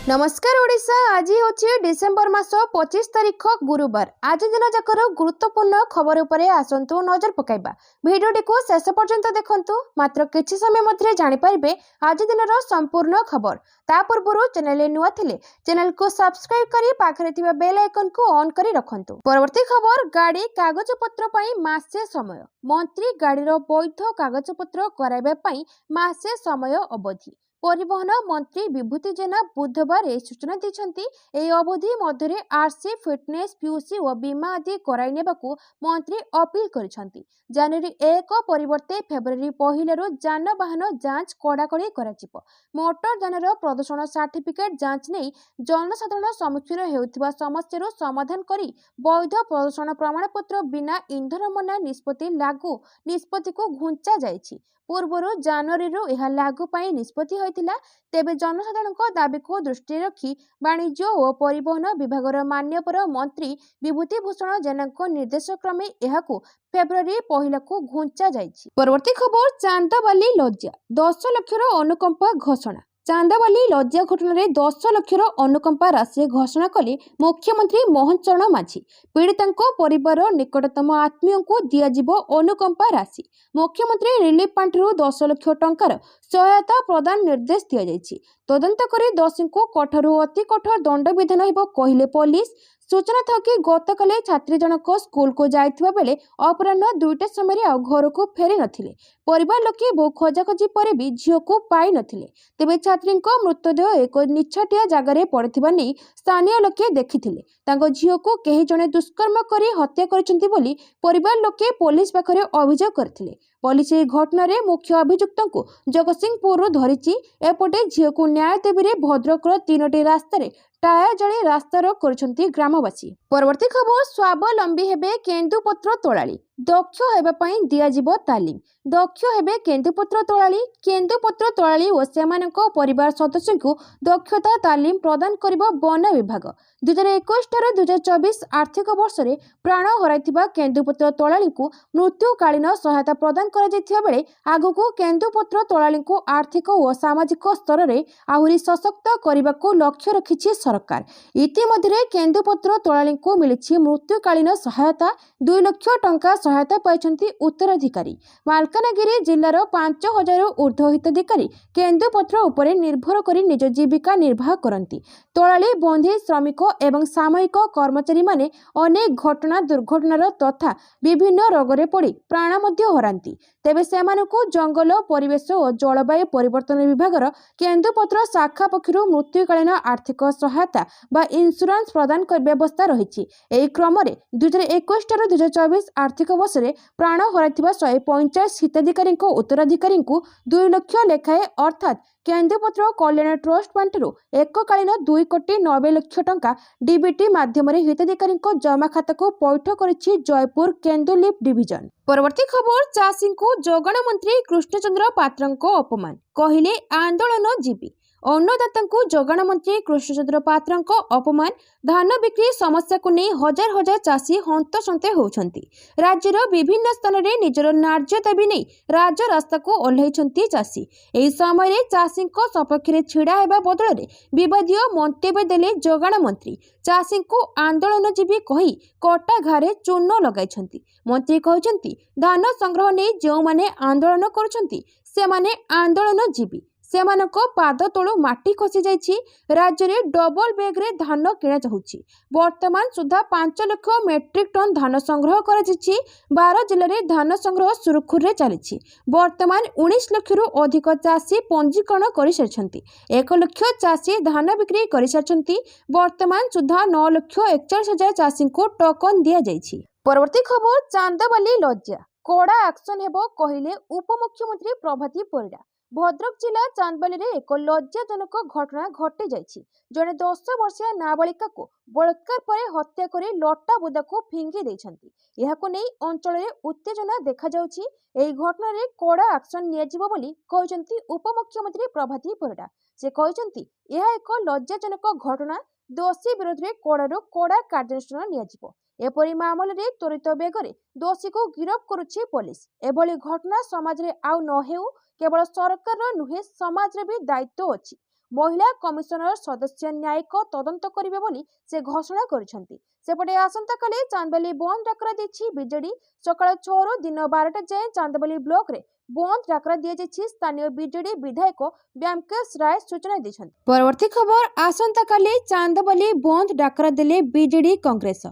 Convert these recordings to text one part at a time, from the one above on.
नमस्कार ओडिशा। आज हूँ डिसेम्बर मास 25 तारिख गुरुवार। आज दिन जाकर गुरुत्वपूर्ण खबर उपरे आसंतु नजर पकाइबा। भिडियोटी को शेष पर्यंत देखंतु। मात्र किछि समय मध्य जानि पारिबे आज दिन संपूर्ण खबर। ता पूर्व चैनल नुआ थिले चैनल को सब्सक्राइब करी पाखरे थिबा बेल आइकन को ऑन करी रखंतु। परवर्ती खबर, गाड़ी कागज पत्र पई मासे समय। मंत्री गाड़ीर वैध कागज पत्र कराइबा पई मासे समय अवधि। परिवहन मंत्री विभूति जेना बुधवार ए सूचना दी। अवधि मध्य आरसी, फिटनेस, पीयूसी और बीमा आदि कराई नेबाकू मंत्री अपील करिसेंती। जनवरी 1 परिवर्ते फेब्रुआरी 1 जानवाहन जांच कड़ाकड़ी कराजिबो। मोटर यानर प्रदूषण सर्टिफिकेट जांच नहीं जनसाधारण सम्मुखीन हेउथिबा समस्या समाधान करी वैध प्रदूषण प्रमाणपत्र बिना इंधन मना निष्पत्ति लागू निष्पत्ति को घुंचा जाइछि। पूर्वर जनवरी लागू पाई निष्पत्ति होइतिला। तेबे जनसाधारण दाबी को दृष्टि रखी वाणिज्य और परिवहन विभागर मान्यवर मंत्री विभूति भूषण जेना निर्देश क्रमे एहाकू फेब्रुआरी 1 को घुंचा जाइछि। परवर्ती खबर, चांदाबाली लज्जा 10 लक्षर अनुकंपा घोषणा। चांदाबाली लज्जा घटन 10 लक्षर अनुकंपा राशि घोषणा कले मुख्यमंत्री मोहन चरण माझी। पीड़िता परिवार निकटतम आत्मीय को दियाजिबो अनुकंपा राशि। मुख्यमंत्री रिलीफ पांठी 10 लक्ष टंकार सहायता प्रदान निर्देश दिया जायछि। तदंत करी दोषी को कठोर अति कठोर दंड विधान हेबो कहिले पुलिस। सूचना था कि गतकाले छात्री जनक स्कूल को जाइथिबा बेले अपराह्न 2टा समय आ घर को फेरी नथिले। परिवार लोके बहु खोजाखोजी पर भी झील को पाई नथिले। तेबे छात्री मृतदेह एक निछाटिया जगार पड़िथिबा नै स्थानीय लोके देखिथिले। तांको झील को केही जणे दुष्कर्म करी हत्या करिसेंती बोली परिवार लोके पुलिस पाखरे अभियोग करथिले। पुलिस ए घटना रे मुख्य अभियुक्त को जगतसिंहपुर धरिछि। एपटे झील को न्याय देबी भद्रकर 3टी रास्तार टायर जली रास्ता रोक करिसेंती ग्रामवासी। परवर्ती खबर, स्वावलंबी हेबे केंदुपत्र तोलाली। दक्ष हेबा पई दियाजिबो तालीम। दक्ष हेबे केंदुपत्र तोलाली। केंदुपत्र तोलाली और सेमानक परिवार सदस्य को दक्षता तालीम प्रदान करिबो वन विभाग। 2021 2024 आर्थिक वर्ष रे प्राण हराइथिबा केंदुपत्र तोलाली को मृत्युकालीन सहायता प्रदान करा जायथिबा बेले आगुको केंदुपत्र तोलाली को आर्थिक और सामाजिक स्तर रे आहुरी सशक्त करिबाको लक्ष्य रखिछि सरकार। इतिमध्ये केंदुपत्र तोलाली को मिलिछि मृत्युकालीन सहायता। 2 लाख टंका सहायता पाइछन्ति उत्तराधिकारी। मालकानगिरी जिल्लार 5000 ऊर्ध्व हिताधिकारी केंदुपत्र उपरे निर्भर करी निज जीविका निर्वाह करती। तोलाली बंधी श्रमिक एवं सामयिक कर्मचारी माने अनेक घटना दुर्घटनार तथा विभिन्न रोगरे पड़ी प्राण मध्य हरांती। तेबे सेमानकु जंगल परिवेश और जलवायु परिवर्तन विभागर केंदुपत्र शाखा पक्षरु मृत्युकालीन आर्थिक सहायता बा इंश्योरेंस प्रदान कर व्यवस्था रही। एही क्रम रे 2021 2024 आर्थिक वर्ष रे प्राण हराइथिबा 145 हिताधिकारी उत्तराधिकारी 2 लाख लेखाए अर्थात केंदुपत्र कल्याण ट्रस्ट पांठरू एककालीन 2 कोटी 90 लाख टंका डीबीटी माध्यम हिताधिकारी जमा खाता को पैठ करिछि जयपुर केंदुलिप डिविजन। परवर्ती खबर, चाषी को जोगाण मंत्री कृष्णचंद्र पात्रंको अपमान कहिले आंदोलन जीवी। अन्नदाता को जोगाण मंत्री कृष्णचंद्र पात्रंको अपमान। धान बिक्री समस्या को नहीं हजार हजार चाषी हंतसंते होउछंती। राज्यर विभिन्न स्थान रे निजर न्याय्य दाबी नहीं राजरास्ता को ओह्लैछंती चाषी। एही समय रे चाषी को सपक्ष रे छिड़ा हेबा बदल रे विवादीय मंतव्य देले जोगाण मंत्री। चाषी को आंदोलनजीवी कही कटा घारे चूर्ण लगाइछंती। मंत्री कहछंती धान संग्रह नहीं जो माने आंदोलन करुछंती सेमाने आंदोलनजीवी। सेमानक पाद तळु माटी खसी जाइछि। राज्य रे डबल बेग रे धान किणा जाउछि। वर्तमान सुधा 5 लाख मेट्रिक टन धान संग्रह करा जाइछि। 12 जिल्ला रे धान संग्रह सुरखुर रे चलिछि। वर्तमान 19 लाख रु अधिक चाषी पंजीकरण करि सारछंती। 1 लाख चाषी धान बिक्री करि सारछंती। वर्तमान सुधा 9 लाख 41 हजार चाषी को टोकन दिया जाइछि। परवर्ती खबर, चांदाबाली लज्जा कोड़ा एक्शन हेबो कहिले उपमुख्यमंत्री प्रभाती परिडा। भद्रक जिला चांदबाली रे एक लज्जाजनक घटना घटी जाइछि। जड़े 10 वर्षीय नाबालिका को बलात्कार पर हत्या करे लटा बुदा को फिंगी देइछंती। एहाको नै अंचल रे उत्तेजना देखा जाउछि। एही घटना रे कोड़ा एक्शन नियाजिबो बोली कहचंती उपमुख्यमंत्री प्रभाती परिडा। से कहचंती एहा एक लज्जाजनक घटना। दोषी विरोध में कड़ारू कड़ा कार्यानुष्ठान नियाजिबो। एपरी मामले रे त्वरित बेगरे दोषी को गिरफ करुछि पुलिस। एभली घटना समाज रे आउ न हेउ केवल सरकार नुहे समाज रे भी दायित्व अछि। महिला कमिशनर सदस्य न्यायिक तदंत करिवे बोली से घोषणा କରିଛନ୍ତି। सेपटे आसंताकाली चांदबाली बंद डाकरा ଦେଇଛି ବିଜେଡି। ସକାଳ 6 ରୁ ଦିନ 12ଟା ଯାଏଁ ଚାନ୍ଦବାଲି ବ୍ଲକରେ बंद डाकरा दिया स्थानीय बीजेडी विधायक ब्यामकेश राय सूचना दी। परवर्ती खबर आसंताकाली चांदबाली बंद डाकरा देले बीजेडी कांग्रेस।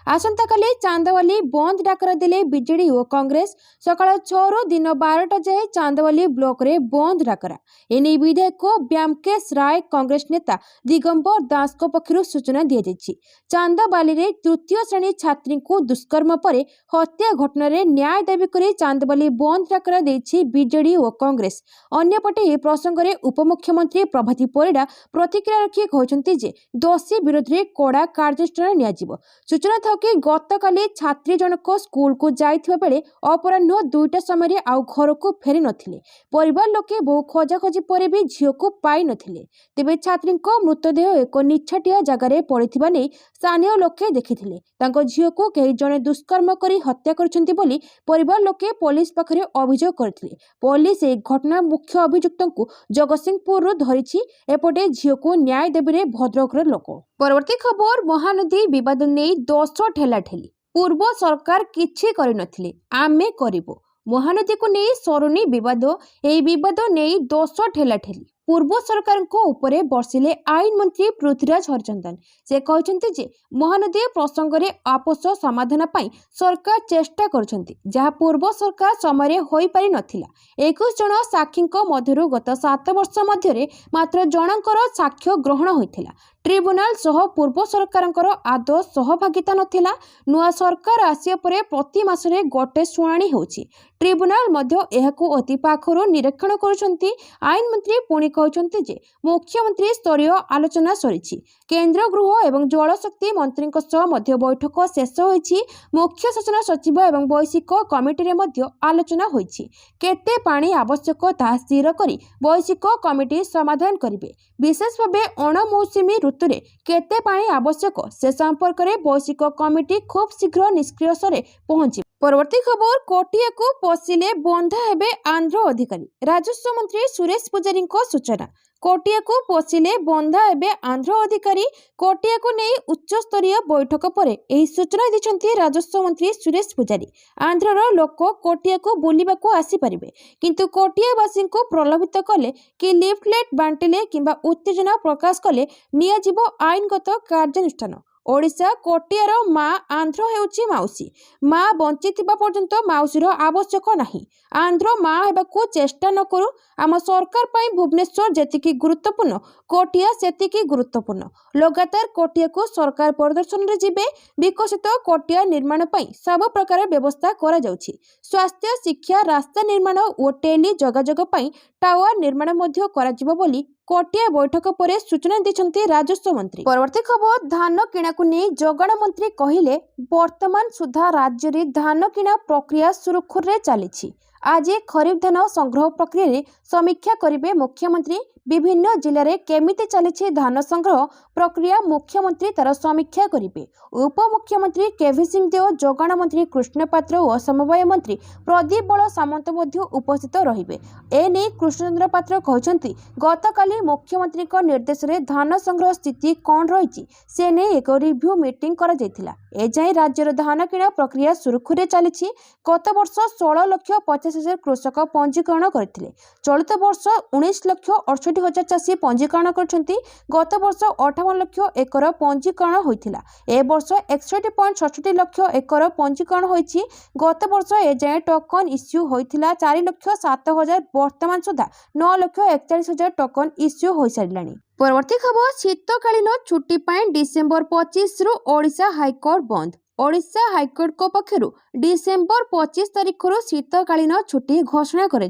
आसंताकाली चांदबाली बंद डाकरा देले बीजेडी और कांग्रेस। सकाळ 6 ରୁ दिन 12टा जाए चांदबाली ब्लॉक रे बंद डाकरा एने विधायक ब्यामकेश राय कांग्रेस नेता दिगंबर दास को पक्षरु सूचना दी। चांदबाली रे तृतीय श्रेणी छात्री को दुष्कर्म पर हत्या घटना रे न्याय दाबी कर चांदबाली बंद डाकरा बीजेडी और कांग्रेस। अन्यपटे ए प्रसंग में उपमुख्यमंत्री प्रभाती परिड़ा प्रतिक्रिया रखी कहते जे दोषी विरोध में कड़ा कार्यानुष्ठान नियाजिबो। सूचना था कि गतकाली छात्री जनक स्कूल को जाइथिबा बेले अपराह्न 2टा समय आउ घर को फेरी नथिले। परिवार लोके बहु खोजाखोजी पर भी झील को पाई नथिले। तेबे छात्री मृतदेह एक निछाटिया जगार पड़िथिबा नै स्थानीय लोके देखिथिले। तांको झील को कहीं जने दुष्कर्म करी हत्या करछन्ती बोली परिवार लोके पुलिस पाखरे अभियोग करथिले। पुलिस एक घटना मुख्य अभियुक्त को जगतसिंहपुर धरी एपटे झील को न्याय देवे भद्रक लोक। परवर्ती खबर महानदी विवाद नहीं दोष ठेलाठेली। पूर्व सरकार किछि करि नथिले आमे करिबो। महानदी को नहीं सरुनी विवाद नहीं दोष ठेलाठेली पूर्व सरकार को उपरे बर्षिले आईन मंत्री पृथ्वीराज हरचंदन। से कहते जे महानदी प्रसंग में आपस समाधान पाई सरकार चेष्टा करछंती जहाँ पूर्व सरकार समय होई पारि नथिला। 21 जन साक्षी मध्यरु गत 7 वर्ष मध्य मात्र जनकर साक्ष्य ग्रहण होइथिला। ट्रिब्यूनाल सह पूर्व सरकार आदौ सहभागिता नथिला। नुआ सरकार आसिया परे प्रति मासरे गोटे शुणाणी होछि। ट्रिब्यूनाल मध्य एहाकु अति पाखरु निरीक्षण करुछंती। आईन मंत्री पुणी कहते जे मुख्यमंत्री स्तरीय आलोचना सरी। केंद्र गृह एवं जलशक्ति मंत्री मध्य बैठक शेष होइछि। मुख्य शासन सचिव एवं वैश्विक कमिटी रे मध्य आलोचना होइछि। केते पानी आवश्यक ता स्थिर करी वैश्विक कमिटी समाधान करिवे। विशेष भावे अणमौसुमी ऋतु रे केते पानी आवश्यक से संपर्क में वैश्विक कमिटी खूब शीघ्र निष्क्रियस पहुंची। परवर्ती खबर कोटिया को पशिले बंधा हेबे आंध्र अधिकारी। राजस्व मंत्री सुरेश पुजारी सूचना। कोटिया को पशिले बंधा हेबे आंध्र अधिकारी। कोटिया को नहीं उच्च स्तरीय बैठक पर यही सूचना दी राजस्व मंत्री सुरेश पुजारी। आंध्रर लोक कोटिया को बुलवा को आसी पारिबे किंतु कोटियावासी को प्रलोभित कले कि लिफलेट बांटिले किंबा उत्तेजना प्रकाश कले नियाजिबो आईनगत कार्यानुष्ठान। ओडिशा कोटियार माँ आंध्र हेउची माउसी। माँ बंचिथिबा पर्यंत माउसीर आवश्यक नाही। आंध्र माँ हेबाकू चेष्टा न करू। आम सरकार पाई भुवनेश्वर जेतिकी गुरुत्वपूर्ण कोटिया सेतिकी गुरुत्वपूर्ण। लगातार कोटिया को सरकार प्रदर्शन रे जिबे। विकसित कोटिया निर्माण पाई सब प्रकार व्यवस्था करा जाउछि। स्वास्थ्य शिक्षा रास्ता निर्माण और टेली जोगाजोग पाई टावर निर्माण मध्य करा जिवो बोली कोटिया बैठक पर सूचना दी राजस्व मंत्री। परवर्ती खबर धान किणा को नहीं जोगाण मंत्री कहिले वर्तमान सुधा राज्य रे धान किणा प्रक्रिया सुरखुर रे चली। आज खरीफ धान संग्रह प्रक्रिया रे समीक्षा करिवे मुख्यमंत्री। विभिन्न जिले में केमिति चली धान संग्रह प्रक्रिया मुख्यमंत्री तार समीक्षा करिवे। उपमुख्यमंत्री केवी सिंह देव जोगाण मंत्री कृष्ण पात्र और समवाय मंत्री प्रदीप बल सामंत उपस्थित रहिबे। एने कृष्णचंद्र पात्र कहते गतकाली मुख्यमंत्री निर्देश में धान संग्रह स्थिति कौन रही से नहीं एक रिव्यू मीटिंग करा जायथिला। एजाए राज्यर धान किणा प्रक्रिया सुरखुरे चली। गत वर्ष 16,50,000 कृषक पंजीकरण करथिले। चलित वर्ष 19,68,000 चाषी पंजीकरण करछंती। गत वर्ष 58 लाख एकर पंजीकरण होइथिला। ए वर्ष 61.66 लाख एकर पंजीकरण होइछि। गत वर्ष एजाए टोकन इश्यू होइथिला 4,07,000। वर्तमान सुधा 9,41,000 टोकन इश्यू होई सारिलानी। परवर्ती खबर शीतकालीन छुट्टी पाई डिसेम्बर 25 रु ओडिशा हाईकोर्ट बंद। ओडिशा हाईकोर्ट को पक्षरु डिसेम्बर 25 तारिख शीतकालीन छुट्टी घोषणा कर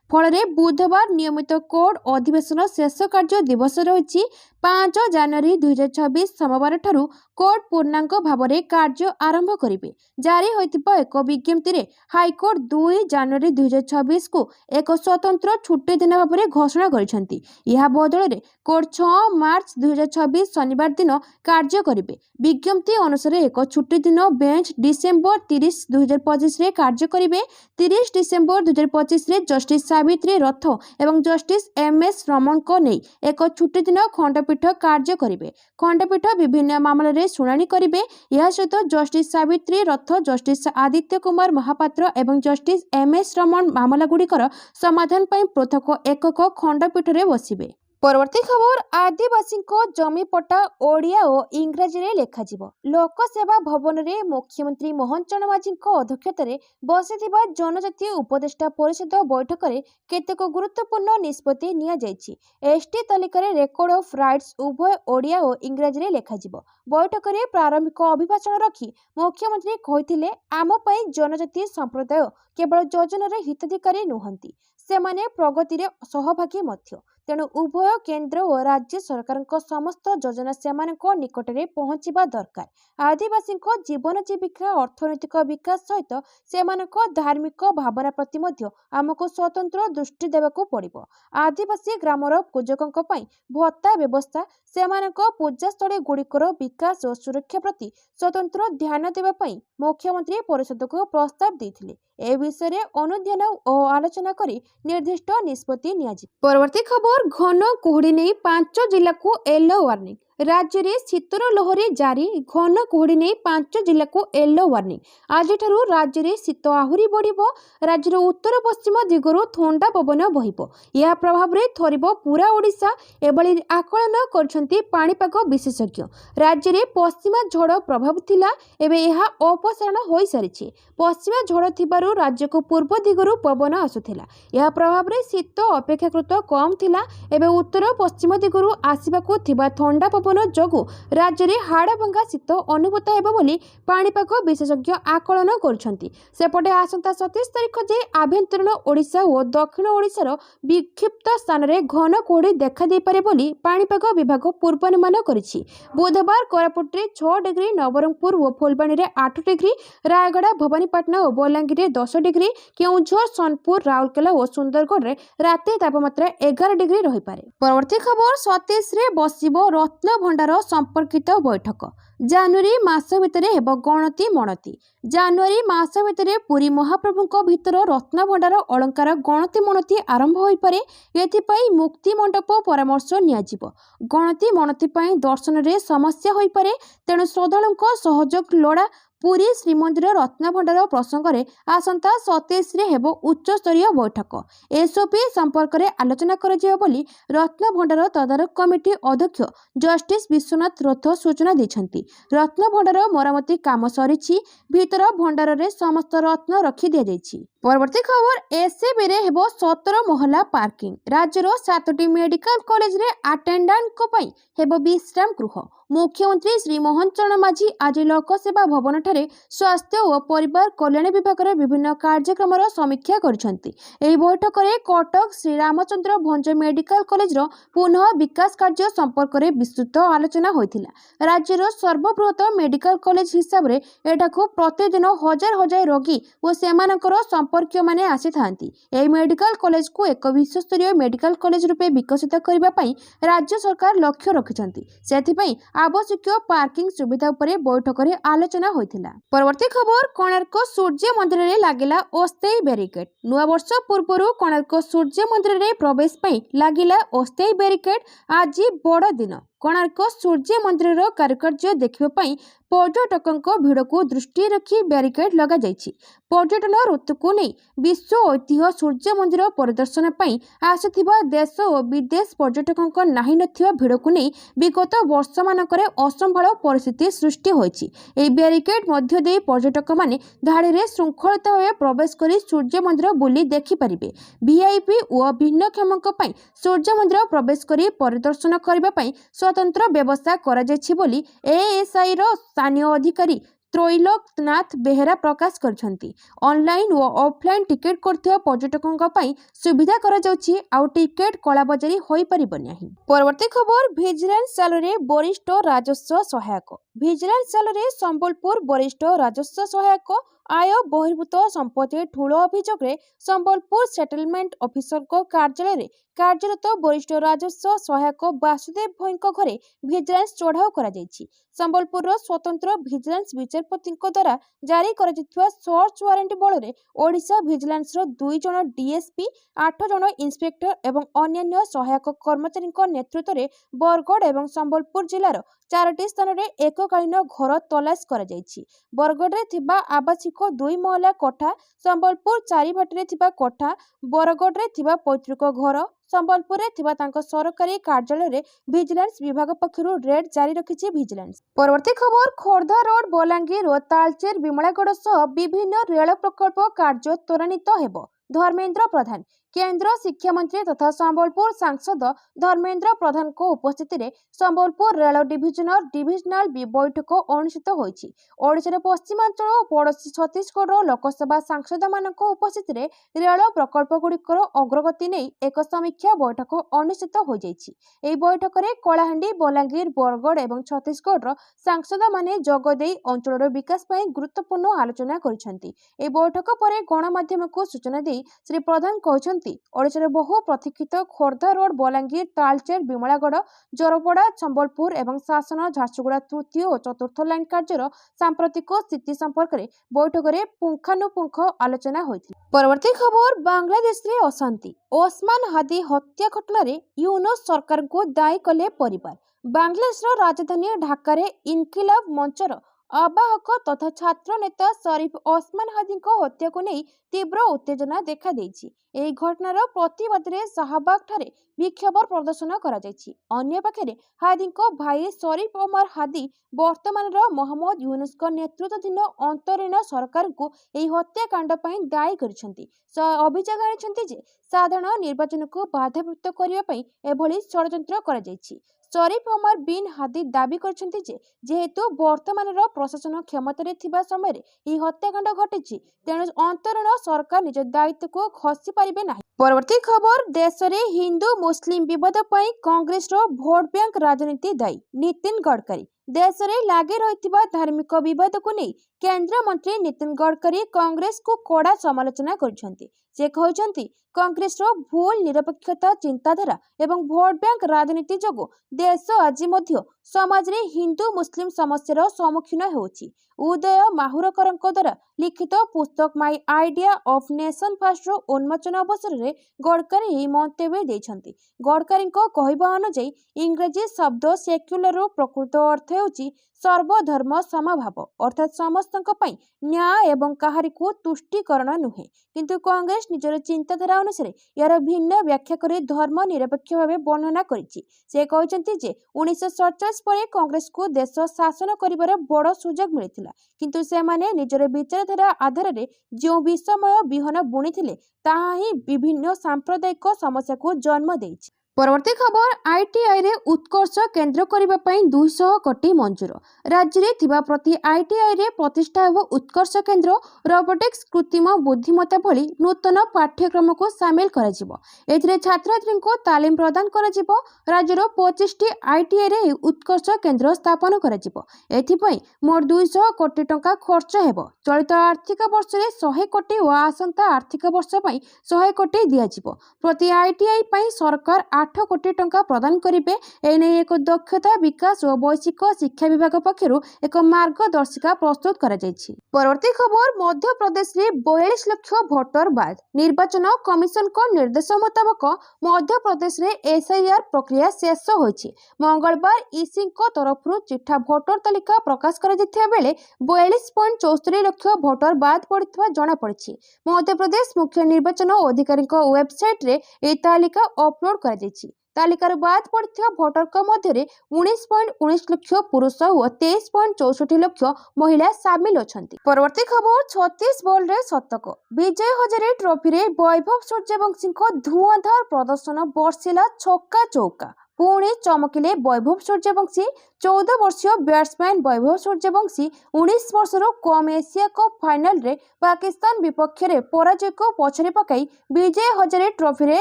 फल बुधवार नियमित कोर्ट अधिवेशन शेष कार्य दिवस रही। 5 ଜାନୁଆରୀ 2026 सोमवार ठारू कोर्ट पूर्णांग भाव में कार्य आरंभ करेंगे। जारी होइतिबा एक विज्ञप्ति हाईकोर्ट 2 ଜାନୁଆରୀ 2026 को एक स्वतंत्र छुट्टी दिन भाव में घोषणा करिसेंती। यह बदल में कोर्ट 6 मार्च 2026 शनिवार दिन कार्य करेंगे। विज्ञप्ति अनुसार एक छुट्टी दिन बेंच डिसेम्बर 30, 2025 रे कार्य करेंगे। 30 डिसेम्बर 2025 रे जस्टिस सावित्री रथ एवं जस्टिस MS रमन को नहीं एक छुट्टी दिन खंडपीठ कार्य करेंगे। खंडपीठ विभिन्न मामलें शुणाणी करेंगे। यह सहित जस्टिस सावित्री रथ, जस्टिस आदित्य कुमार महापात्र एवं जस्टिस MS रमन मामला गुड़िकर समाधान पर पृथक एकक खंडपीठ में बसिबे। परवर्ती खबर आदिवासी जमी पट्टा ओडिया और इंग्राजी रे लेखाजिबो। लोकसेवा भवन रे मुख्यमंत्री मोहन चरण माझी अध्यक्षतार बसिथिबा जनजातीय उपदेष्टा परिषद बैठक में केतेक गुरुत्वपूर्ण निष्पत्ति निया जायछि। एसटी तालिकार रेकर्ड ऑफ राइट्स उभय ओडिया और इंग्राजी रे लेखाजिबो। बैठक में प्रारंभिक अभिभाषण रखी मुख्यमंत्री कहिथिले आम पई जनजातीय संप्रदाय केवल योजनार हिताधिकारी नुहंती, सेमाने प्रगति रे सहभागी मध्य। तेणु उभय केंद्र और राज्य सरकार समस्त योजना सेमानक निकट में पहुंचवा दरकार। आदिवासी जीवन जीविका अर्थनैतिक विकास सहित सेमानक धार्मिक भावना प्रति मध्य आमको स्वतंत्र दृष्टि देवाक पड़िबो। आदिवासी ग्रामर पूजकों भत्ता व्यवस्था, सेमानक पूजास्थली गुड़िकर विकास और सुरक्षा प्रति स्वतंत्र ध्यान देवाई मुख्यमंत्री परिषद को प्रस्ताव देथिले। ए विषय में अनुध्यान और आलोचना करी निर्दिष्ट निष्पत्ति नियाजी। परवर्ती खबर घन कुहुड़ी नहीं 5 जिला को येलो वार्निंग। राज्य में शीतर लहरी जारी, घन कुहुड़ी नहीं 5 जिला को येलो वार्निंग। आज राज्य में शीत आहुरी बढ़िबो। राज्यर उत्तर पश्चिम दिगरु ठंडा पवन बहिबो। यह प्रभाव में थरिबो पूरा ओडिशा, एभली आकलन करछंती पाणीपाग विशेषज्ञ। राज्य में पश्चिमा झड़ प्रभाव थिला, एबे यह अपसारण होई सारिछि। पश्चिमा झड़ थिबारु राज्य को पूर्व दिगरु पवन आसुथिला। यह प्रभाव में शीत अपेक्षाकृत कम थिला। एबे उत्तर पश्चिम दिगरु आसिबाकु थिबा ठंडा पवन जोगु राज्य में हाड़भंगा शीत अनुभूत हेबो बोली पाणीपाग विशेषज्ञ आकलन करुछंती। सेपटे आसंता 27 तारिख जे आभ्यंतरीण ओडिशा और दक्षिण ओडिशार विक्षिप्त स्थान में घन कुहुड़ी देखा दे पारे बोली पाणीपाग विभाग पूर्वानुमान करिछि। बुधवार कोरापुट रे 6 डिग्री, नवरंगपुर और फुलबाणी रे 8 डिग्री, रायगड़ा, भवानीपाटना और बलांगीर रे 10 डिग्री, केउझर, सोनपुर, राउरकेला और सुंदरगढ़ रे राति तापमात्रा 11 डिग्री रही पारे। परवर्ती खबर 27 रे बसिबो रत्न भंडार संपर्कित बैठक। जानुरी मास भितर हेब गणति मणति। जानुरी मास भितर पुरी महाप्रभुଙ୍କ भितर रत्न भंडार अलंकार गणति मणति आरंभ होई पारे। एथिपाई मुक्ति मंडप परामर्श नियाजिबो। गणति मणति पाई दर्शन रे समस्या होई पारे, तेणु श्रद्धालुଙ୍କ सहयोग लोड़ा। पुरी श्रीमंदिर रत्न भंडार प्रसंग में आसंता 27 रे हेब उच्च स्तरीय बैठक। एसओपी संपर्क में आलोचना कराଯିबो बोली रत्न भंडार तदारक कमिटी अध्यक्ष जस्टिस विश्वनाथ रथ सूचना दैछंती। रत्न भंडार मरामती काम सरिछि। भीतर भंडार रे समस्त रत्न रखी दिया जाइछि। परवर्ती खबर एसएबी रे हेब 17 महला पार्किंग। राज्यर 7टी मेडिकल कॉलेज रे अटेंडेंट को पई हेब विश्राम गृह। मुख्यमंत्री श्री मोहन चरण माझी आज लोकसेवा भवन ठारे स्वास्थ्य और परिवार कल्याण विभाग विभिन्न कार्यक्रम समीक्षा करिसेंती। एही बैठक में कटक श्री रामचंद्र भंज मेडिकल कॉलेज रो पुनः विकास कार्य संपर्क में विस्तृत आलोचना होइथिला। राज्यर सर्वबृहत मेडिकल कॉलेज हिसाब रे एठाकु प्रतिदिन हजार हजार रोगी और सेमानकर संपर्क माने आसी थांती। एही मेडिकल कॉलेज को एक विश्वस्तरीय मेडिकल कॉलेज रूपे विकसित करबा पई राज्य सरकार लक्ष्य रखिसंती। सेथिपई आवश्यक पार्किंग सुविधा उपरे बैठक में आलोचना होइथिला। परवर्ती खबर कोणार्क सूर्य मंदिर रे लागिला अस्थायी बैरिकेड। नुआ वर्ष पूर्व कोणार्क सूर्य मंदिर रे प्रवेश पई लागिला अस्थायी बैरिकेड। आज बड़ दिन। कोणार्क सूर्य मंदिर कारुकार्य देखिबा पर्यटकों भिड़ को दृष्टि रखी बैरिकेड लगा जाइछि। पर्यटन ऋतु को नहीं विश्व ऐतिह्य सूर्य मंदिर परिदर्शन पर आसुथिबा देश और विदेश पर्यटकों नाही नथिबा भिड़ को नहीं विगत वर्ष मानकरे असंभाल परिस्थिति सृष्टि होइछि। एही बैरिकेड मध्य दे पर्यटक माने धाड़ी रे श्रृंखलित भावे प्रवेश करी सूर्य मंदिर बुली देखि परिबे। वीआईपी और भिन्नक्षमक पई सूर्य मंदिर प्रवेश करी परिदर्शन करबा पई स्वतंत्र व्यवस्था करा जायछि बोली एएसआई रो स्थानीय अधिकारी त्रैलोकनाथ बेहेरा प्रकाश करछंती। ऑनलाइन व ऑफलाइन टिकेट करथिबा पर्यटकों पई सुविधा करा जाउछि आउ टिकेट कलाबजारी होई परिबो नाही। परवर्ती खबर विजिलेंस सेलरे वरिष्ठ राजस्व सहायक। विजिलेंस सेलरे संबलपुर वरिष्ठ राजस्व सहायक आय बहिर्भूत संपत्ति ठूल अभियोग में संबलपुर सेटलमेंट ऑफिसर को कार्यालय रे कार्यरत वरिष्ठ राजस्व सहायक वासुदेव भोई घरे विजिलेंस चढ़ाऊ करा जायछि। संबलपुर स्वतंत्र विजिलेंस विचारपति द्वारा जारी करा सर्च वारंट बल में ओडिशा विजिलेंस 2 जन डीएसपी 8 जन इंस्पेक्टर एवं अन्य सहायक कर्मचारी नेतृत्व में बरगढ़ एवं संबलपुर जिलार 4टी स्थान में एककालीन घर तलाश करा जायछि। बरगढ़ थिबा आवासिक 2 महला कोठा, संबलपुर चारिभाटी थिबा कोठा, बरगढ़ थिबा पैतृक घर, संबलपुर थिबा तांको सरकारी कार्यालय रे विजिलेंस विभाग पक्षरु रेड जारी रखिछि विजिलेंस। परवर्ती खबर खोर्धा रोड बलांगीर और तालचेर विमलागढ़ सह विभिन्न रेल प्रकल्प कार्य त्वरान्वित हेबो। धर्मेंद्र प्रधान केंद्र शिक्षा मंत्री तथा संबलपुर सांसद धर्मेंद्र प्रधान को उपस्थिति रे संबलपुर रेल डिविजनल बैठक अनुष्ठित होईछि। ओडिशार पश्चिमांचल और पड़ोशी छत्तीसगढ़ लोकसभा सांसद मानक उपस्थिति रे रेल प्रकल्प गुड़िकर अग्रगति नहीं एक समीक्षा बैठक अनुष्ठित हो जाइछि। एही बैठक रे कलाहांडी बलांगीर बरगढ़ एवं छत्तीसगढ़ सांसद माने जोगदेई अंचलर विकास पई गुरुत्वपूर्ण आलोचना करिसेंति। एही बैठक परे गणमाध्यम को सूचना देई श्री प्रधान कहछंती ओडिशार बहु प्रतीक्षित खोर्धा रोड बलांगीर तालचेर विमलागढ़ जोरपड़ा संबलपुर एवं शासन झारसुगुड़ा तृतीय और चतुर्थ लाइन कार्यर सांप्रतिक स्थिति संपर्क में बैठक में पुंखानुपुंख आलोचना होती। परवर्ती खबर बांग्लादेश रे अशांति। ओस्मान हादी हत्या घटना यूनुस सरकार को दायी कले परिवार। बांग्लादेश राजधानी ढाका रे इनकिलाब मंचर आवाहक तथा छात्र नेता शरीफ ओस्मान हादी हत्या को नहीं तीव्र उत्तेजना देखा देइछि। एही घटनार प्रतिवाद रे शाहबाग ठारे विक्षोभ प्रदर्शन करा जायछि। अन्य पाखरे हादी भाई शरीफ ओमर हादी वर्तमान मोहम्मद यूनुस नेतृत्वाधीन अंतरीण सरकार को एही हत्याकांड पई दायी करिसेंति। अभियोग आनिसेंति जे साधारण निर्वाचन को बाधाप्राप्त करिया पई एभली षड्यंत्र करा जायछि। शरीफ ओमर बिन हादी दाबी करछंती जे जेहेतु वर्तमान प्रशासन क्षमता थिबा समय यह हत्याकांड घटिछि तेणु अंतरीण सरकार निज दायित्व को खसी पारिबे नाही। परवर्ती खबर देश में हिंदू मुस्लिम विवाद पई कांग्रेस भोट बैंक राजनीति दायी। नितिन गडकरी देश में लागे रहिथिबा धार्मिक विवाद को नहीं केंद्र मंत्री नितिन गडकरी कांग्रेस को कड़ा समालोचना करछंती। से कहछंती कांग्रेस भूल निरपेक्षता चिंताधारा एवं भोट बैंक राजनीति जोगु देश आज मध्य समाज रे हिंदू मुस्लिम समस्यार सम्मुखीन होउछि। उदय माहुरकरଙ୍କ द्वारा लिखित पुस्तक my idea of nation first उन्मोचन अवसर में गडकरी यही मंतव्य देइछंती। गडकरीଙ୍କ कहवा अनुसार इंग्रजी शब्द सेक्युलर प्रकृत अर्थ होउछि सर्वधर्म समभाव अर्थात समस्तଙ୍କ ପାଇଁ न्याय एवं काहारी को तुष्टिकरण नुहे किंतु कांग्रेस निजर चिंताधारा अनुसार यार भिन्न व्याख्या कर धर्म निरपेक्ष भाव वर्णना करिछि। से कहछंती जे 1947 पर कांग्रेस को देश शासन करिवार बड़ सुजोग मिलिथिला किंतु से माने निजर विचारधारा आधार रे जो विषमय बिहन बुणीथिले ताहा ही विभिन्न सांप्रदायिक समस्या को जन्म देइछि। परवर्ती खबर आईटीआई रे उत्कर्ष केंद्र करबा पई 200 कोटी मंजूर। राज्य रे थिबा प्रति आईटीआई रे प्रतिष्ठा एवं उत्कर्ष केंद्र रोबोटिक्स कृत्रिम बुद्धिमत्ता भली नूतन पाठ्यक्रम को शामिल करा जिवो। एथिरे छात्र छात्री को तालीम प्रदान करा जिवो। राज्यर 25 टी आईटीआई रे उत्कर्ष केंद्र स्थापन करा जिवो। एथि पई मोर 200 कोटी टंका खर्च हेबो। चलित आर्थिक वर्ष रे 100 कोटी व आसंता आर्थिक वर्ष पई 100 कोटी दिया जिवो। प्रति आईटीआई पई सरकार 8 कोटी टंका प्रदान करिवे। एने एक दक्षता विकास और वैश्विक शिक्षा विभाग पक्षरु एक मार्गदर्शिका प्रस्तुत करा जायछि। परवर्ती खबर मध्य प्रदेश रे 42 लाख भोटर बाद। निर्वाचन कमिशन को निर्देश मुताबक मध्य प्रदेश रे एसआईआर प्रक्रिया शेष होइछि। मंगलवार ईसी को तरफरु चिठा भोटर तालिका प्रकाश करा जैथिबा बेले 42.74 लाख भोटर बाद पड़िथिबा जणा पड़िछि। मध्य प्रदेश मुख्य निर्वाचन अधिकारी वेबसाइट रे ए तालिका अपलोड करा जैछि। तालिकार बाद पड़िथिबा भोटर मध्य 19.19 लाख पुरुष और 23.64 लाख महिला सामिल अछंती। परवर्ती खबर 36 बॉल रे शतक। विजय हजारे ट्रॉफी रे वैभव सूर्यवंशी धुआंधार प्रदर्शन बर्षिला छक्का चौका। पुणी चमकिले वैभव सूर्यवंशी। 14 वर्षीय बैट्समैन वैभव सूर्यवंशी 19 वर्षर कम एशिया कप फाइनल रे पाकिस्तान विपक्ष रे पराजय को पछरे पकाई विजय हजारे ट्रॉफी रे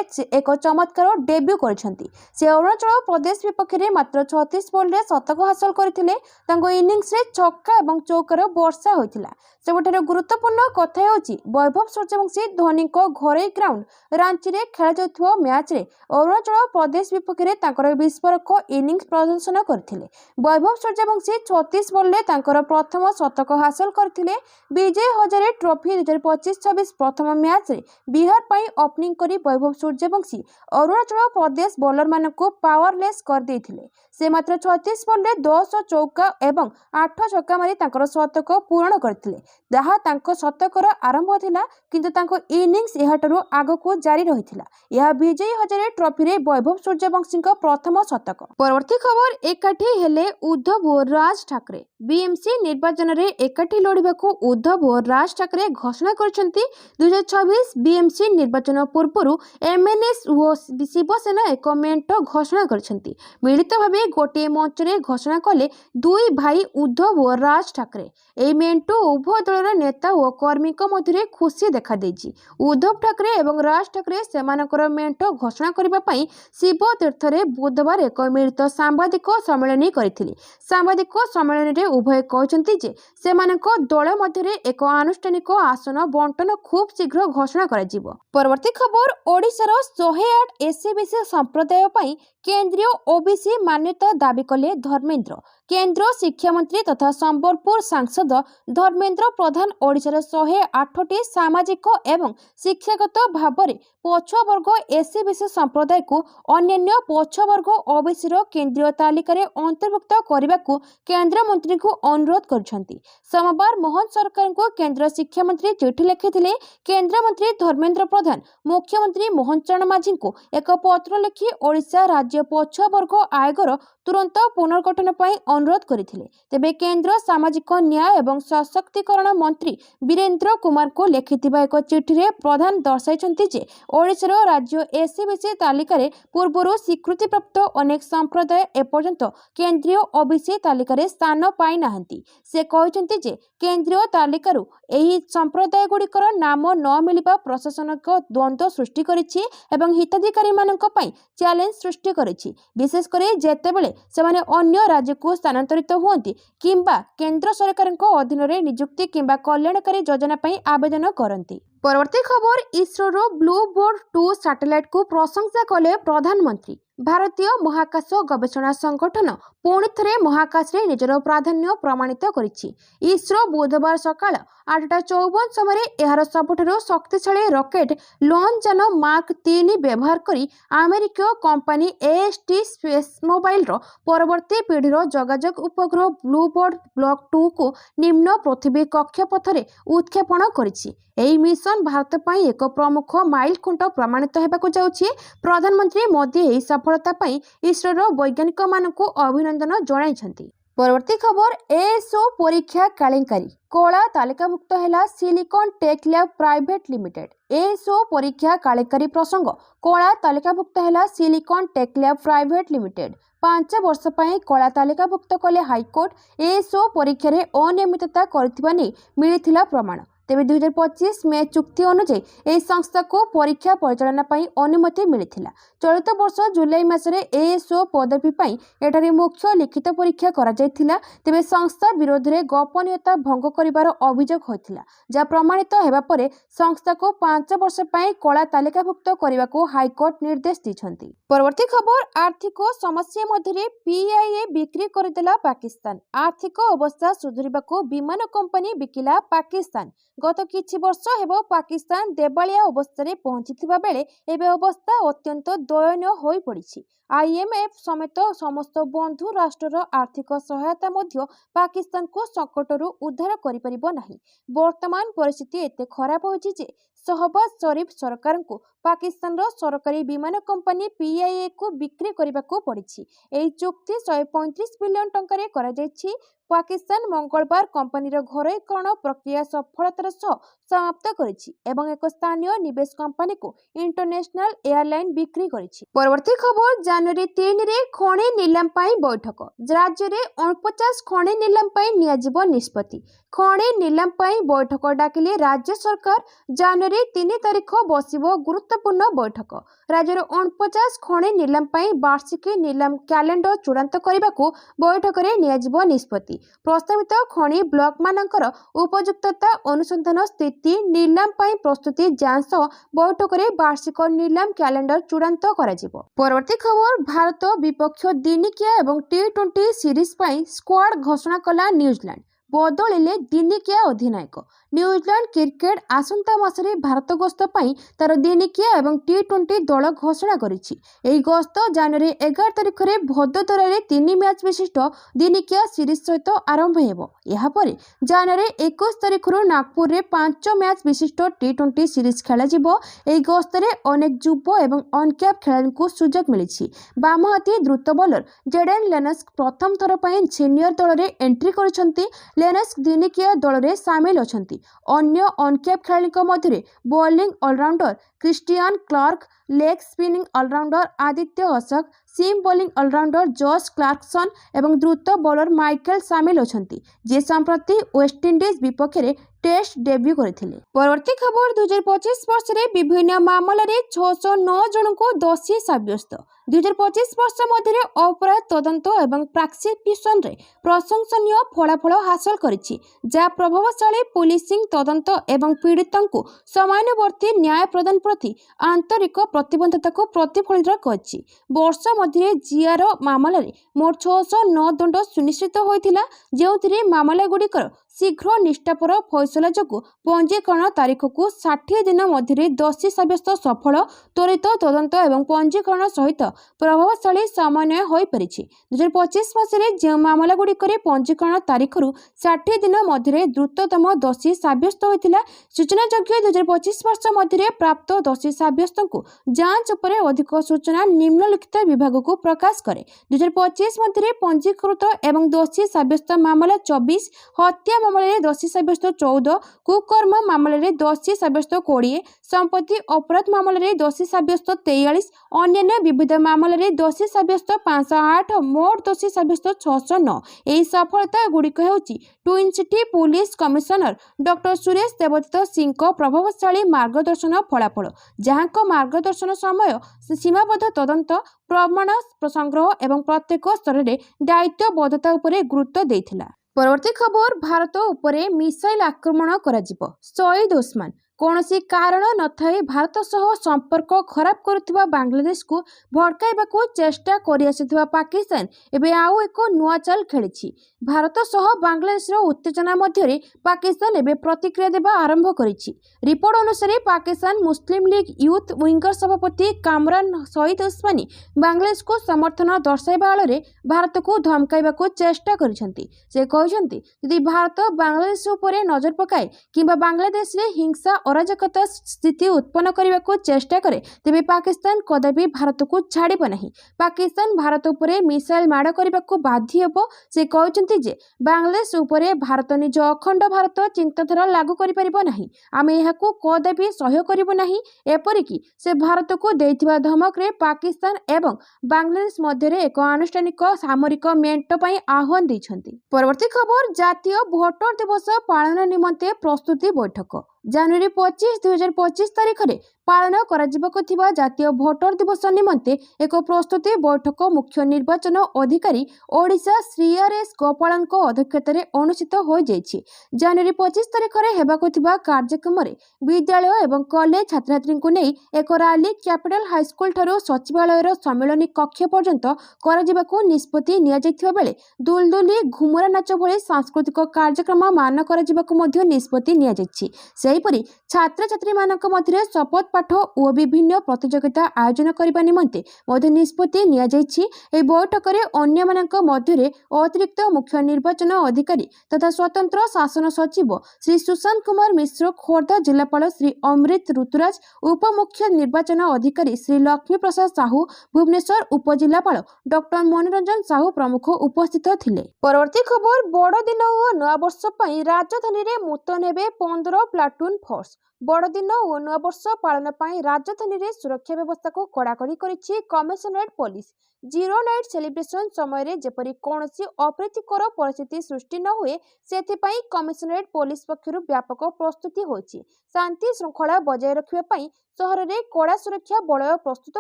एक चमत्कार डेब्यू करछंती। से अरुणाचल प्रदेश विपक्ष रे मात्र 36 बॉल रे शतक हासिल करथिले। तांको इनिंग्स रे छक्का एवं चौकार वर्षा होइतिला। सबठारे गुरुत्वपूर्ण कथा हेउची वैभव सूर्यवंशी धोनी को घरे ग्राउंड रांची रे खेला जाउथवा मैच रे अरुणाचल प्रदेश विपक्ष रे तांकर विस्फोरक इनिंग्स प्रदर्शन करथिले। वैभव सूर्यवंशी 36 बॉल रे तांकर प्रथम शतक हासिल करथिले। विजय हजारे ट्रॉफी 2025-26 प्रथम मैच रे बिहार पई ओपनिंग करी वैभव सूर्यवंशी अरुणाचल प्रदेश बॉलर मानकु पावरलेस कर देथिले। से मात्र 36 बॉल रे 10 चौका एवं 8 छक्का मारी तांकर शतक पूर्ण करथिले। जहा तांको शतकर आरंभ थिला किंतु तांको इनिंग्स एहाटरो आगको जारी रहिथिला। यह विजय हजारे ट्रॉफी रे वैभव सूर्यवंशी को प्रथम शतक। परवर्ती खबर एकाठी हेले उद्धव और राज ठाकरे। बीएमसी निर्वाचन रे एकाठी लड़िबाकू उद्धव और राज ठाकरे घोषणा करछंती। 2026 बीएमसी निर्वाचन पूर्वरु एमएनएस और शिवसेना एक मेंट घोषणा करछंती। मिलित भाबे गोटे मंच रे घोषणा कले दुई भाई उद्धव और राज ठाकरे। एई मेंटो उभय दलर नेता और कर्मी मध्य खुशी देखा देछि। उद्धव ठाकरे एवं राज ठाकरे सेमानकर मेंट घोषणा करबा पई शिव तीर्थ रे बुधवार एक मिलित सांबादिक सम्मेलन करथिले। सांबादिक सम्मेलन रे उभय कहचंती जे सेमानक दल मध्य एक आनुष्ठानिक आसन बंटन खूब शीघ्र घोषणा करा जिवो। परवर्ती खबर ओडिशार 108 एससीबीसी संप्रदाय पई केंद्रीय ओबीसी मान्यता दाबी कले धर्मेंद्र। केंद्र शिक्षा मंत्री तथा संबलपुर सांसद धर्मेंद्र प्रधान ओडिशार 108टी सामाजिक एवं शिक्षागत भाव में पछुआ वर्ग एससीबीसी संप्रदाय को अन्य पछुआ वर्ग ओबीसी केंद्रीय तालिका रे अंतर्भुक्त करने को केंद्र मंत्री को अनुरोध करछंती। सोमवार मोहन सरकार को केंद्र शिक्षा मंत्री चिठी लिखिथिले। केंद्र मंत्री धर्मेंद्र प्रधान मुख्यमंत्री मोहन चरण मांझी को एक पत्र लिखि ओडिशा राज्य पछुआ वर्ग आयोगर तुरंत पुनर्गठन पर अनुरोध करथिले। तेबे केंद्र सामाजिक न्याय एवं सशक्तिकरण मंत्री वीरेंद्र कुमार को लिखिथिबा एक चिठी रे प्रधान दर्शाइछंती जे ओडिशार राज्य एससीबीसी तालिका रे पूर्वरु स्वीकृति प्राप्त अनेक संप्रदाय एपर्यंत केंद्रीय ओबीसी तालिका रे स्थान पाई नाहंती। से कहिछंती जे केंद्रीय तालिकारु एही संप्रदाय गुड़िकर नाम न मिलिबा प्रशासनिक द्वंद्व सृष्टि करिछि एवं हिताधिकारी मानक पई चैलेंज सृष्टि करिछि। विशेष करे जेतेबेले सेमाने अन्य राज्य को स्थानांतरित हुअंती किंबा केंद्र सरकार अधीन रे नियुक्ति किंबा कल्याणकारी योजना पई आवेदन करंती। परवर्ती खबर इसरो ब्लू बोर्ड 2 सैटेलाइट को प्रशंसा कले प्रधानमंत्री। भारतीय महाकाश गवेषणा संगठन पुणी थे महाकाश रे निजर प्राधान्य प्रमाणित करिछि। इसरो बुधवार सकाळ 8:54 समय एहार सबुठारु शक्तिशाली रॉकेट लॉन्च यान मार्क 3 व्यवहार करी अमेरिकीय कंपनी एएसटी स्पेस मोबाइल रो परवर्ती पीढ़ीर जोगाजोग उपग्रह ब्लू बोर्ड ब्लॉक 2 को निम्न पृथ्वी कक्षपथ रे उत्क्षेपण करिछि। एही मिशन भारत पई एक प्रमुख माइल खुंट प्रमाणित हेबाकु जाउछि। प्रधानमंत्री मोदी एही सफलता पई इसरो वैज्ञानिक मानकु अभिनंदन जणाइछंती। परवर्ती खबर एएसओ परीक्षा केलेंकारी कला तालिकाभुक्त है silicon tech lab private limited. ASO परीक्षा केलेंकारी प्रसंग कला तालिकाभुक्त है silicon tech lab private limited 5 वर्ष पर कला तालिकाभुक्त कले हाईकोर्ट। एएसओ परीक्षा रे अनियमितता करथिबा नै मिलिथिला प्रमाण। तेबे 2025 मे चुक्ति अनुसार यह संस्था को परीक्षा परिचालना पई अनुमति मिलिथिला। चलित वर्ष जुलाई मासरे एएसओ पदवी पई एठारे मुख्य लिखित परीक्षा करा जायथिला। तेबे संस्था विरोध रे गोपनीयता भंग करिवार अभियोग होइथिला, जा प्रमाणित हेबा परे संस्था को 5 वर्ष पई कला तालिकाभुक्त करने को हाईकोर्ट निर्देश दिछंती। परवर्ती खबर आर्थिक समस्या मध्य पीआईए बिक्री करदेला पाकिस्तान। आर्थिक अवस्था सुधरिबा को विमान कंपनी बिकिला पाकिस्तान। गत किछि वर्ष हेबो पाकिस्तान देवालिया अवस्था पहुंची बेले एबे अवस्था अत्यंत दयनीय होई पड़िछि। आईएमएफ समेत समस्त बंधु राष्ट्रर आर्थिक सहायता मध्य पाकिस्तान को संकटरू उद्धार करि परिबो नाही। वर्तमान परिस्थिति एते खराब होइछि जे शहबाज शरीफ सरकार को पाकिस्तान सरकारी विमान कंपनी पीआईए को बिक्री करने को पड़ी। एही चुक्ति 135 बिलियन टंका रे करा जायछि। पाकिस्तान मंगलवार कंपनीर घरोईकरण प्रक्रिया सफलतार सह समाप्त करिछि एवं एक स्थानीय निवेश कंपनी को इंटरनेशनल एयरलाइन बिक्री करिछि। परवर्ती खबर जनवरी 3 रे खଣି नीलाम पाई बैठक राज्य रे 49 खଣି नीलाम पाई नियाजिबो निष्पत्ति। खଣି नीलाम पाई बैठक डाकिले राज्य सरकार जनवरी 3 तारिख बसिबो गुरुत्वपूर्ण बैठक। राज्यर 49 खଣି नीलाम पाई वार्षिक नीलाम कैलेंडर चूड़ांत करने बैठक में नियाजिबो निष्पत्ति। प्रस्तावित खଣି ब्लॉक मानकर उपयुक्तता अनुसंधान स्थिति नीलाम पाई प्रस्तुति जांच सह बैठक में वार्षिक नीलाम कैलेंडर चूड़ांत कराजिबो। परवर्ती खबर भारत विपक्ष दिनिकिया एवं T20 सीरीज पाई स्क्वाड घोषणा कला न्यूजीलैंड। बदलिले दिनिकिया अधिनायक। न्यूजीलैंड क्रिकेट आसंता मासरे भारत गस्त पाई तार दिनिकिया एवं T20 दल घोषणा करिछि। एही गस्त जनवरी 11 तारिख रे भदोदरा रे 3 मैच विशिष्ट दिनिकिया सीरीज सहित आरंभ हेबो। एहा परे जनवरी 21 तारिख रु नागपुर रे 5 मैच विशिष्ट T20 सीरीज खेला जिवो। एही गस्त रे अनेक युवा एवं अनकैप खेलाड़ी को सुजोग मिलिछि। बामहाती द्रुत बॉलर जेडेन लेनस्क प्रथम थर पाई सीनियर दल रे एंट्री करिसंती। लेनस्क दिनिकिया दल रे शामिल अछंती। अन्य अनकैप खेलाड़ी मध्य bowling allrounder Christian Clark, leg spinning allrounder Aditya Ashok, seam bowling allrounder Josh Clarkson एवं द्रुत बॉलर माइकल शामिल अछंती जे संप्रति वेस्टइंडीज विपक्ष में टेस्ट डेब्यू करथिले। परवर्ती खबर 2025 वर्ष रे विभिन्न मामला रे 609 जन को दोषी साब्यस्त। 2025 वर्ष मध्य अपराध तदंत एवं प्रोसिक्यूशन रे प्रशंसनीय फलाफल हासिल करिछि जा प्रभावशाली पुलिसिंग तदंत एवं पीड़ितों को समानुवर्ती न्याय प्रदान प्रति आंतरिक प्रतिबद्धता को प्रतिफलित करछि। वर्ष मध्य जिआर मामला रे मोट 609 दंड सुनिश्चित होइथिला जेउथिरे मामला गुड़िकर शीघ्र निष्ठापर फैसला जोगु पंजीकरण तारीख को 60 दिन मध्य दोषी साब्यस्त सफल त्वरित तदंत एवं पंजीकरण सहित प्रभावशाली समन्वय हो पारिछि। 2025 मसीह जो मामला गुड़िकर पंजीकरण तारीख 60 दिन मध्य द्रुततम दोषी साब्यस्त होता। सूचनायोग्य 2025 वर्ष मध्य प्राप्त दोषी साब्यस्त को जांच पर अधिक सूचना निम्नलिखित विभाग को प्रकाश करे। 2025 मध्य पंजीकृत एवं दोषी साब्यस्त मामला 24, हत्या मामले दोषी साब्यस्त 14, कुकर्म मामले दोषी साब्यस्त 20, संपत्ति अपराध मामले दोषी साब्यस्त 43, अन्य विविध मामले दोषी साब्यस्त 508, मोट दोषी साब्यस्त 609। यही सफलता गुड़िक हेउची twin city police commissioner doctor Suresh Devdatt Singh प्रभावशाली मार्गदर्शन फलाफल जहां मार्गदर्शन समय सीमाबद्ध तदंत प्रमाण संग्रह एवं प्रत्येक स्तर में दायित्वबद्धता उपरे गुरुत्व देइथिला। परवर्ती खबर भारत उपरे मिसाइल आक्रमण कराजिबो। शहीद ओस्मान कौनसी कारण नथाई भारत सह संपर्क खराब करुवा बांग्लादेश को भड़काइबा को चेष्टा करिआसिथिबा पाकिस्तान एबे आउ एक नुआ चाल खेलिछि। भारत सह बांग्लादेश उत्तेजना मध्य पाकिस्तान एबे प्रतिक्रिया देबा आरंभ करिछि। रिपोर्ट अनुसार पाकिस्तान मुस्लिम लीग यूथ विंगर सभापति कामरान शहीद ओस्मानी बांग्लादेश को समर्थन दर्शाइबा आଳରେ भारत को धमकाइबा को चेष्टा करिसंती। से कहिसंती यदि भारत बांग्लादेश उपरे नजर पकाए किंबा बांग्लादेश रे हिंसा अराजकता स्थिति उत्पन्न करने को चेष्टा करे तेबे पाकिस्तान कदापि भारत को छाड़िब नहीं। पाकिस्तान भारत उपरे मिसाइल माड़ करने को बाध्य हेबो। से कहते जे बांग्लादेश उपरे भारत निज अखंड भारत चिंताधारा लागू करि परिबो नहीं। आमे एहाकू कदापि सहय करिबो नहीं। एपरिकी से भारत को देइथिबा धमक रे पाकिस्तान एवं बांग्लादेश मध्य एक आनुष्ठानिक सामरिक मेंट पई आह्वान दैछंती। परवर्ती खबर जातीय भोटर दिवस पालन निमंते प्रस्तुति बैठक। जनवरी 25, 2025 तारिख में पालन करा जातीय भोटर दिवस निमंते एक प्रस्तुति बैठक मुख्य निर्वाचन अधिकारी ओडिशा श्री आर.एस. गोपालन अध्यक्षता अनुष्ठित हो जाइछि। जनवरी 25 तारिख में हेबाकु थिबा कार्यक्रम में विद्यालय एवं कॉलेज छात्र को नहीं एक रैली कैपिटल हाईस्कूल ठारू सचिवालय सम्मेलनी कक्ष पर्यंत करा निष्पत्ति निया जाइथिबा बेले दुलदुली घुमुरा नाच भली सांस्कृतिक कार्यक्रम मान करा निष्पत्ति निया जाइछि। सेहीपरि छात्र छात्री मानक मध्य शपथ पाठ और विभिन्न प्रतियोगिता आयोजन करने निमंते मध्य निष्पत्ति निया जाइछि। एही बैठक में अन्य मानक मध्य अतिरिक्त मुख्य निर्वाचन अधिकारी तथा स्वतंत्र शासन सचिव श्री सुशांत कुमार मिश्र, खोर्धा जिलापाल श्री अमृत ऋतुराज, उप मुख्य निर्वाचन अधिकारी श्री लक्ष्मी प्रसाद साहू, भुवनेश्वर उपजिलापाल डॉक्टर मनोरंजन साहू प्रमुख उपस्थित थिले। परवर्ती खबर बड़ दिन और नया वर्ष राजधानी में मुतयन हेबे 15 प्लाटून ପ୍ଲାଟୁନ୍ ଫୋର୍ସ। ବଡ଼ଦିନ ଓ ନୂଆବର୍ଷ ପାଳନ ପାଇଁ ରାଜଧାନୀରେ ସୁରକ୍ଷା ବ୍ୟବସ୍ଥାକୁ କଡ଼ାକଡ଼ି କରିଛି commissionerate police. Zero night celebration ସମୟରେ ଯେପରି କୌଣସି ଅପ୍ରୀତିକର ପରିସ୍ଥିତି ସୃଷ୍ଟି ନ ହୁଏ ସେଥିପାଇଁ କମିଶନରେଟ୍ ପୋଲିସ ପକ୍ଷରୁ ବ୍ୟାପକ ପ୍ରସ୍ତୁତି ହୋଇଛି। ଶାନ୍ତି ଶୃଙ୍ଖଳା ବଜାୟ ରଖିବା ପାଇଁ ସହରରେ କଡ଼ା ସୁରକ୍ଷା ବଳୟ ପ୍ରସ୍ତୁତ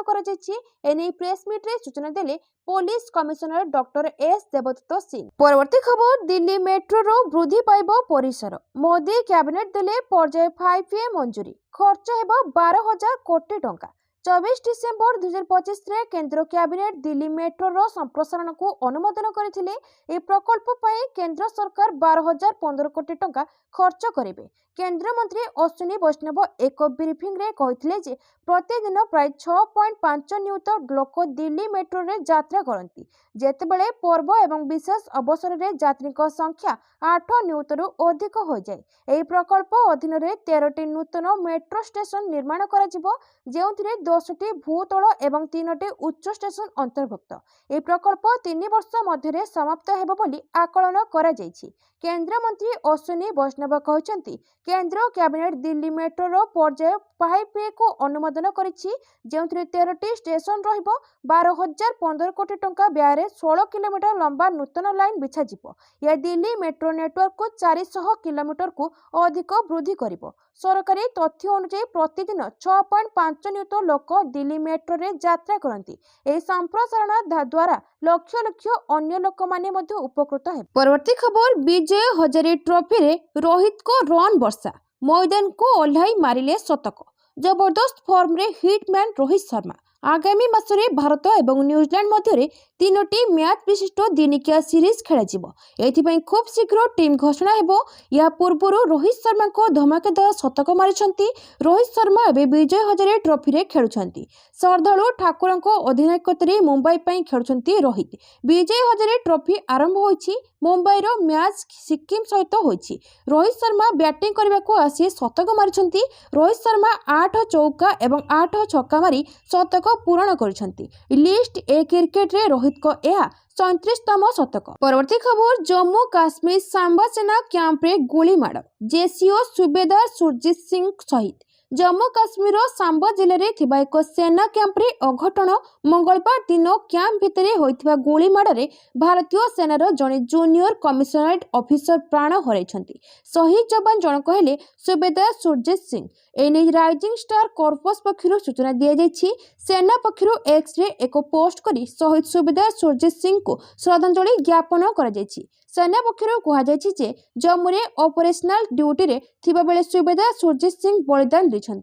କରାଯାଇଛି। ଏନେଇ ପ୍ରେସମିଟ୍ରେ ସୂଚନା ଦେଲେ ପୋଲିସ କମିଶନର ଡକ୍ଟର ଏସ୍ ଦେବଦତ୍ତ ସିଂ। ପରବର୍ତ୍ତୀ ଖବର, ଦିଲ୍ଲୀ ମେଟ୍ରୋର ବୃଦ୍ଧି ପାଇବ ପରିସର। ମୋଦି କ୍ୟାବିନେଟ୍ ଦେଲେ ପର୍ଯ୍ୟାୟ 5A ମଞ୍ଜୁରୀ। ଖର୍ଚ୍ଚ ହେବ 12,000 କୋଟି ଟଙ୍କା। 24 ଡିସେମ୍ବର 2025ରେ କେନ୍ଦ୍ର କ୍ୟାବିନେଟ୍ ଦିଲ୍ଲୀ ମେଟ୍ରୋର ସମ୍ପ୍ରସାରଣକୁ ଅନୁମୋଦନ କରିଥିଲେ। ଏହି ପ୍ରକଳ୍ପ ପାଇଁ କେନ୍ଦ୍ର ସରକାର 12,015 କୋଟି ଟଙ୍କା ଖର୍ଚ୍ଚ କରିବେ। କେନ୍ଦ୍ରମନ୍ତ୍ରୀ ଅଶ୍ୱିନୀ ବୈଷ୍ଣବ ଏକ ବ୍ରିଫିଂରେ କହିଥିଲେ ଯେ ପ୍ରତିଦିନ ପ୍ରାୟ 6.5 ନିୟୁତ ଲୋକ ଦିଲ୍ଲୀ ମେଟ୍ରୋରେ ଯାତ୍ରା କରନ୍ତି, ଯେତେବେଳେ ପର୍ବ ଏବଂ ବିଶେଷ ଅବସରରେ ଯାତ୍ରୀଙ୍କ ସଂଖ୍ୟା 8 ନିୟୁତରୁ ଅଧିକ ହୋଇଯାଏ। ଏହି ପ୍ରକଳ୍ପ ଅଧୀନରେ 13ଟି ନୂତନ ମେଟ୍ରୋ ଷ୍ଟେସନ ନିର୍ମାଣ କରାଯିବ, ଯେଉଁଥିରେ 10ଟି ଭୂତଳ ଏବଂ 3ଟି ଉଚ୍ଚ ଷ୍ଟେସନ ଅନ୍ତର୍ଭୁକ୍ତ। ଏହି ପ୍ରକଳ୍ପ 3 ବର୍ଷ ମଧ୍ୟରେ ସମାପ୍ତ ହେବ ବୋଲି ଆକଳନ କରାଯାଇଛି। କେନ୍ଦ୍ରମନ୍ତ୍ରୀ ଅଶ୍ୱିନୀ ବୈଷ୍ଣବ କହିଛନ୍ତି, କେନ୍ଦ୍ର କ୍ୟାବିନେଟ୍ ଦିଲ୍ଲୀ ମେଟ୍ରୋର ପର୍ଯ୍ୟାୟ 5Aକୁ ଅନୁମୋଦନ କରିଛି, ଯେଉଁଥିରେ 13ଟି ଷ୍ଟେସନ ରହିବ। 12,015 କୋଟି ଟଙ୍କା ବ୍ୟୟରେ 16 କିଲୋମିଟର ଲମ୍ବା ନୂତନ ଲାଇନ୍ ବିଛାଯିବ। ଏହା ଦିଲ୍ଲୀ ମେଟ୍ରୋ ନେଟୱାର୍କକୁ 400 କିଲୋମିଟରକୁ ଅଧିକ ବୃଦ୍ଧି କରିବ। ସରକାରୀ ତଥ୍ୟ ଅନୁଯାୟୀ ପ୍ରତିଦିନ 6.5 ନିୟୁତ ଲୋକ ଦିଲ୍ଲୀ ମେଟ୍ରୋରେ ଯାତ୍ରା କରନ୍ତି। ଏହି ସମ୍ପ୍ରସାରଣ ଦ୍ୱାରା ଲକ୍ଷ ଲକ୍ଷ ଅନ୍ୟ ଲୋକମାନେ ମଧ୍ୟ ଉପକୃତ ହେବେ। ପରବର୍ତ୍ତୀ ଖବର, ବିଜୟ ହଜାରେ ଟ୍ରଫିରେ ରୋହିତଙ୍କ ରନ୍ ବର୍ଷା। ମଇଦାନକୁ ଓହ୍ଲାଇ ମାରିଲେ ଶତକ। ଜବରଦସ୍ତ ଫର୍ମରେ ହିଟମ୍ୟାନ୍ ରୋହିତ ଶର୍ମା। ଆଗାମୀ ମାସରେ ଭାରତ ଏବଂ ନ୍ୟୁଜିଲାଣ୍ଡ ମଧ୍ୟରେ 3ଟି ମ୍ୟାଚ୍ ବିଶିଷ୍ଟ ଦିନିକିଆ ସିରିଜ୍ ଖେଳାଯିବ। ଏଥିପାଇଁ ଖୁବ୍ ଶୀଘ୍ର ଟିମ୍ ଘୋଷଣା ହେବ। ଏହା ପୂର୍ବରୁ ରୋହିତ ଶର୍ମାଙ୍କ ଧମାକେଦାର ଶତକ ମାରିଛନ୍ତି। ରୋହିତ ଶର୍ମା ଏବେ ବିଜୟ ହଜାରେ ଟ୍ରଫିରେ ଖେଳୁଛନ୍ତି। ଶ୍ରଦ୍ଧାଳୁ ଠାକୁରଙ୍କ ଅଧିନାୟକତ୍ୱରେ ମୁମ୍ବାଇ ପାଇଁ ଖେଳୁଛନ୍ତି ରୋହିତ। ବିଜୟ ହଜାରେ ଟ୍ରଫି ଆରମ୍ଭ ହୋଇଛି। ମୁମ୍ବାଇର ମ୍ୟାଚ୍ ସିକ୍କିମ ସହିତ ହୋଇଛି। ରୋହିତ ଶର୍ମା ବ୍ୟାଟିଂ କରିବାକୁ ଆସି ଶତକ ମାରିଛନ୍ତି। ରୋହିତ ଶର୍ମା 8 ଚୌକା ଏବଂ 8 ଛକା ମାରି ଶତକ ପୂରଣ କରିଛନ୍ତି। ଲିଷ୍ଟ ଏ କ୍ରିକେଟରେ ରୋହିତଙ୍କ ଏହା 37ତମ ଶତକ। ପରବର୍ତ୍ତୀ ଖବର, ଜମ୍ମୁ କାଶ୍ମୀର ସାମ୍ବା ସେନା କ୍ୟାମ୍ପରେ ଗୁଳିମାଡ଼। ଜେସିଓ ସୁବେଦାର ସୁରଜିତ ସିଂ ଶହୀଦ। ଜମ୍ମୁ କାଶ୍ମୀରର ସାମ୍ବା ଜିଲ୍ଲାରେ ଥିବା ଏକ ସେନା କ୍ୟାମ୍ପରେ ଅଘଟଣ। ମଙ୍ଗଳବାର ଦିନ କ୍ୟାମ୍ପ ଭିତରେ ହୋଇଥିବା ଗୁଳିମାଡ଼ରେ ଭାରତୀୟ ସେନାର ଜଣେ ଜୁନିୟର କମିଶନରେଟ୍ ଅଫିସର ପ୍ରାଣ ହରାଇଛନ୍ତି। ଶହୀଦ ଯବାନ ଜଣକ ହେଲେ ସୁବେଦାର ସୁରଜିତ ସିଂ। ଏନେଇ ରାଇଜିଂ ଷ୍ଟାର କର୍ପସ ପକ୍ଷରୁ ସୂଚନା ଦିଆଯାଇଛି। ସେନା ପକ୍ଷରୁ ଏକ୍ସରେ ଏକ ପୋଷ୍ଟ କରି ଶହୀଦ ସୁବେଦାର ସୁରଜିତ ସିଂଙ୍କୁ ଶ୍ରଦ୍ଧାଞ୍ଜଳି ଜ୍ଞାପନ କରାଯାଇଛି। ସେନା ପକ୍ଷରୁ କୁହାଯାଇଛି ଯେ ଜମ୍ମୁରେ ଅପରେସନାଲ ଡ୍ୟୁଟିରେ ଥିବାବେଳେ ସୁବେଦାର ସୁରଜିତ ସିଂ ବଳିଦାନ ଦେଇଛନ୍ତି।